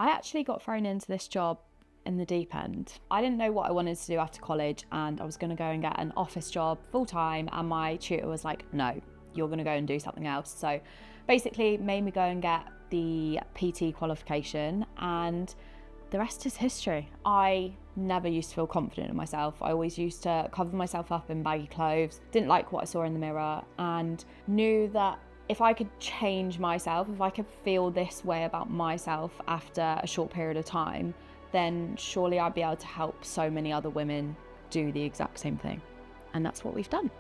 I actually got thrown into this job in the deep end. I didn't know what I wanted to do after college, and I was going to go and get an office job full time, and my tutor was like, no, you're going to go and do something else. So basically made me go and get the PT qualification, and the rest is history. I never used to feel confident in myself. I always used to cover myself up in baggy clothes, didn't like what I saw in the mirror, and knew that if I could change myself, if I could feel this way about myself after a short period of time, then surely I'd be able to help so many other women do the exact same thing. And that's what we've done.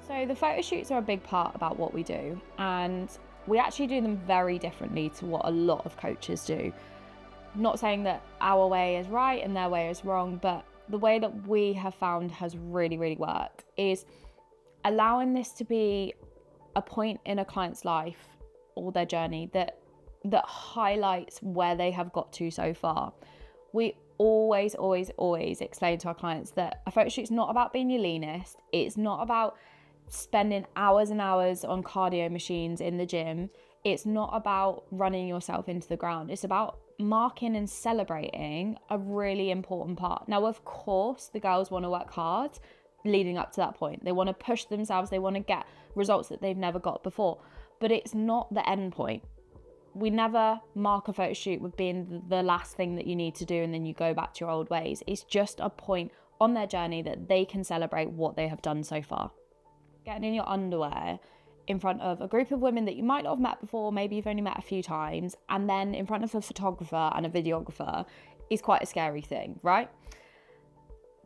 So the photo shoots are a big part about what we do, and we actually do them very differently to what a lot of coaches do. Not saying that our way is right and their way is wrong, but the way that we have found has really, really worked is allowing this to be a point in a client's life or their journey that highlights where they have got to so far. We always explain to our clients that a photo shoot's not about being your leanest. It's not about spending hours and hours on cardio machines in the gym. It's not about running yourself into the ground. It's about marking and celebrating a really important part. Now, of course, the girls want to work hard leading up to that point. They want to push themselves. They want to get results that they've never got before. But it's not the end point. We never mark a photo shoot with being the last thing that you need to do and then you go back to your old ways. It's just a point on their journey that they can celebrate what they have done so far. Getting in your underwear in front of a group of women that you might not have met before, maybe you've only met a few times, and then in front of a photographer and a videographer is quite a scary thing, right?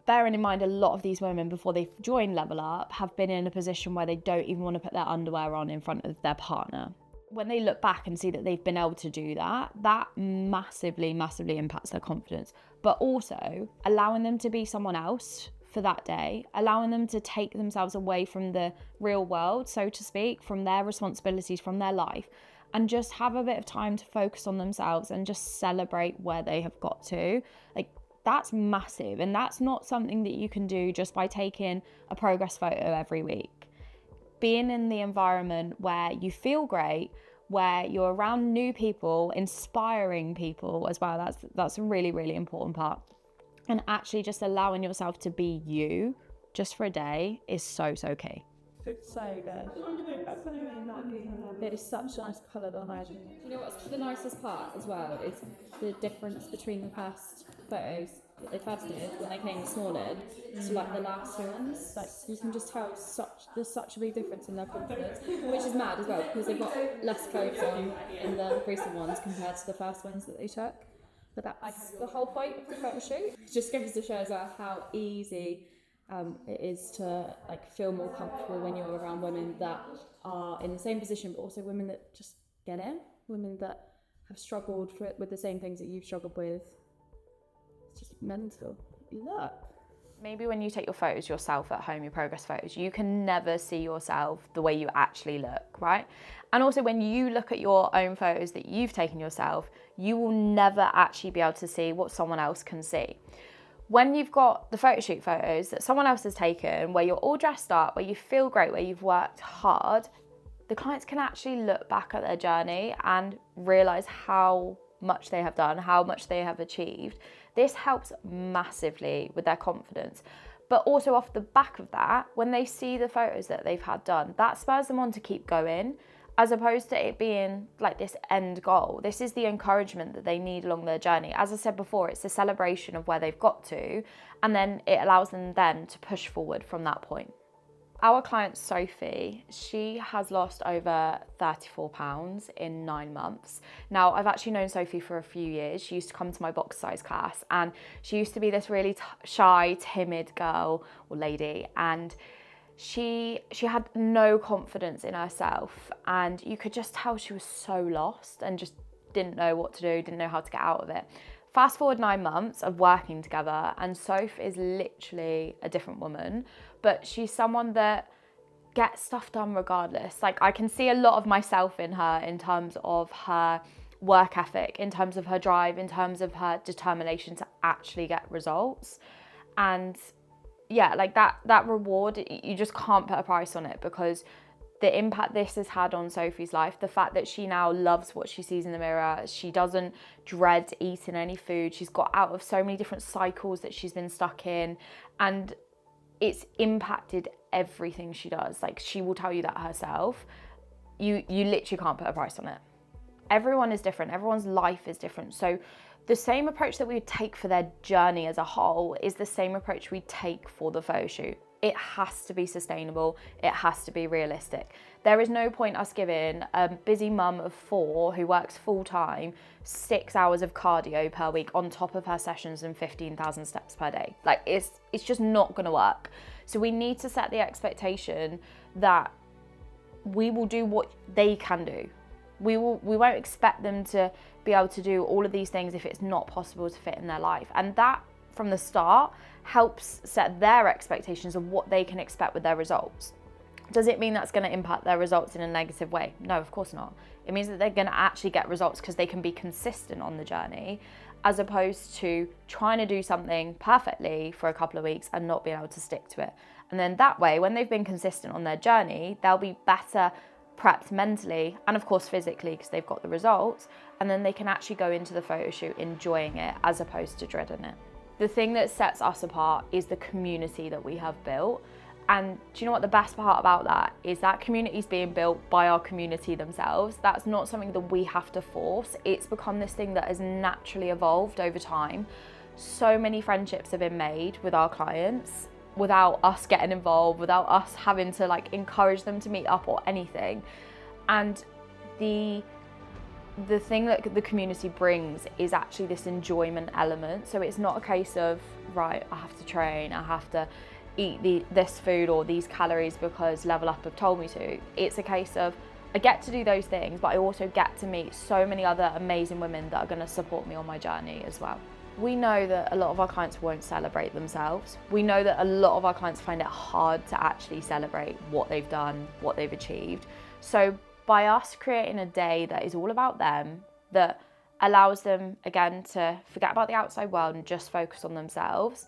Bearing in mind, a lot of these women, before they've joined Level Up, have been in a position where they don't even want to put their underwear on in front of their partner. When they look back and see that they've been able to do that, that massively impacts their confidence. But also allowing them to be someone else for that day, allowing them to take themselves away from the real world, so to speak, from their responsibilities, from their life, and just have a bit of time to focus on themselves and just celebrate where they have got to. Like, that's massive, and that's not something that you can do just by taking a progress photo every week. Being in the environment where you feel great, where you're around new people, inspiring people as well, that's a really important part. And actually just allowing yourself to be you just for a day is so key. It's so good. It is such a nice colour behind it. You know what's the nicest part as well is the difference between the first photos that they first did when they came this morning to like the last ones. Like you can just tell there's such a big difference in their confidence, which is mad as well because they've got less clothes on in the recent ones compared to the first ones that they took. But that's the whole point of the photo shoot. It just goes to show as well how easy it is to like feel more comfortable when you're around women that are in the same position, but also women that just get in, women that have struggled with the same things that you've struggled with. It's just mental. Look. Maybe when you take your photos yourself at home, your progress photos, you can never see yourself the way you actually look, right? And also when you look at your own photos that you've taken yourself, you will never actually be able to see what someone else can see. When you've got the photo shoot photos that someone else has taken, where you're all dressed up, where you feel great, where you've worked hard, the clients can actually look back at their journey and realise how much they have done, how much they have achieved. This helps massively with their confidence. But also off the back of that, when they see the photos that they've had done, that spurs them on to keep going, as opposed to it being like this end goal. This is the encouragement that they need along their journey. As I said before, it's a celebration of where they've got to, and then it allows them then to push forward from that point. Our client Sophie, she has lost over 34 pounds in 9 months. Now, I've actually known Sophie for a few years. She used to come to my box size class, and she used to be this really shy, timid girl or lady, and she had no confidence in herself, and you could just tell she was so lost and just didn't know what to do, didn't know how to get out of it. Fast forward 9 months of working together, and Soph is literally a different woman, but she's someone that gets stuff done regardless. Like, I can see a lot of myself in her in terms of her work ethic, in terms of her drive, in terms of her determination to actually get results. And yeah, like that reward, you just can't put a price on it, because the impact this has had on Sophie's life, the fact that she now loves what she sees in the mirror, she doesn't dread eating any food, she's got out of so many different cycles that she's been stuck in, and it's impacted everything she does. Like, she will tell you that herself. You literally can't put a price on it. Everyone is different, everyone's life is different. So the same approach that we would take for their journey as a whole is the same approach we take for the photo shoot. It has to be sustainable, it has to be realistic. There is no point us giving a busy mum of 4 who works full time 6 hours of cardio per week on top of her sessions and 15,000 steps per day. Like, it's just not gonna work. So we need to set the expectation that we will do what they can do. We won't expect them to be able to do all of these things if it's not possible to fit in their life. And that, from the start, helps set their expectations of what they can expect with their results. Does it mean that's going to impact their results in a negative way? No, of course not. It means that they're going to actually get results because they can be consistent on the journey, as opposed to trying to do something perfectly for a couple of weeks and not being able to stick to it. And then that way, when they've been consistent on their journey, they'll be better prepped mentally and of course physically because they've got the results, and then they can actually go into the photo shoot enjoying it as opposed to dreading it. The thing that sets us apart is the community that we have built. And do you know what the best part about that is? That community is being built by our community themselves. That's not something that we have to force. It's become this thing that has naturally evolved over time. So many friendships have been made with our clients without us getting involved, without us having to like encourage them to meet up or anything. And the thing that the community brings is actually this enjoyment element. So it's not a case of, right, I have to train, I have to eat this food or these calories because Level Up have told me to. It's a case of, I get to do those things, but I also get to meet so many other amazing women that are going to support me on my journey as well. We know that a lot of our clients won't celebrate themselves. We know that a lot of our clients find it hard to actually celebrate what they've done, what they've achieved. So by us creating a day that is all about them, that allows them, again, to forget about the outside world and just focus on themselves,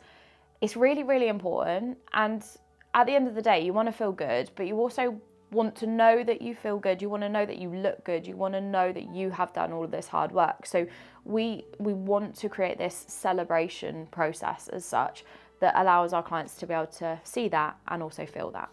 it's really, really important. And at the end of the day, you want to feel good, but you also want to know that you feel good. You want to know that you look good. You want to know that you have done all of this hard work. So we want to create this celebration process as such that allows our clients to be able to see that and also feel that.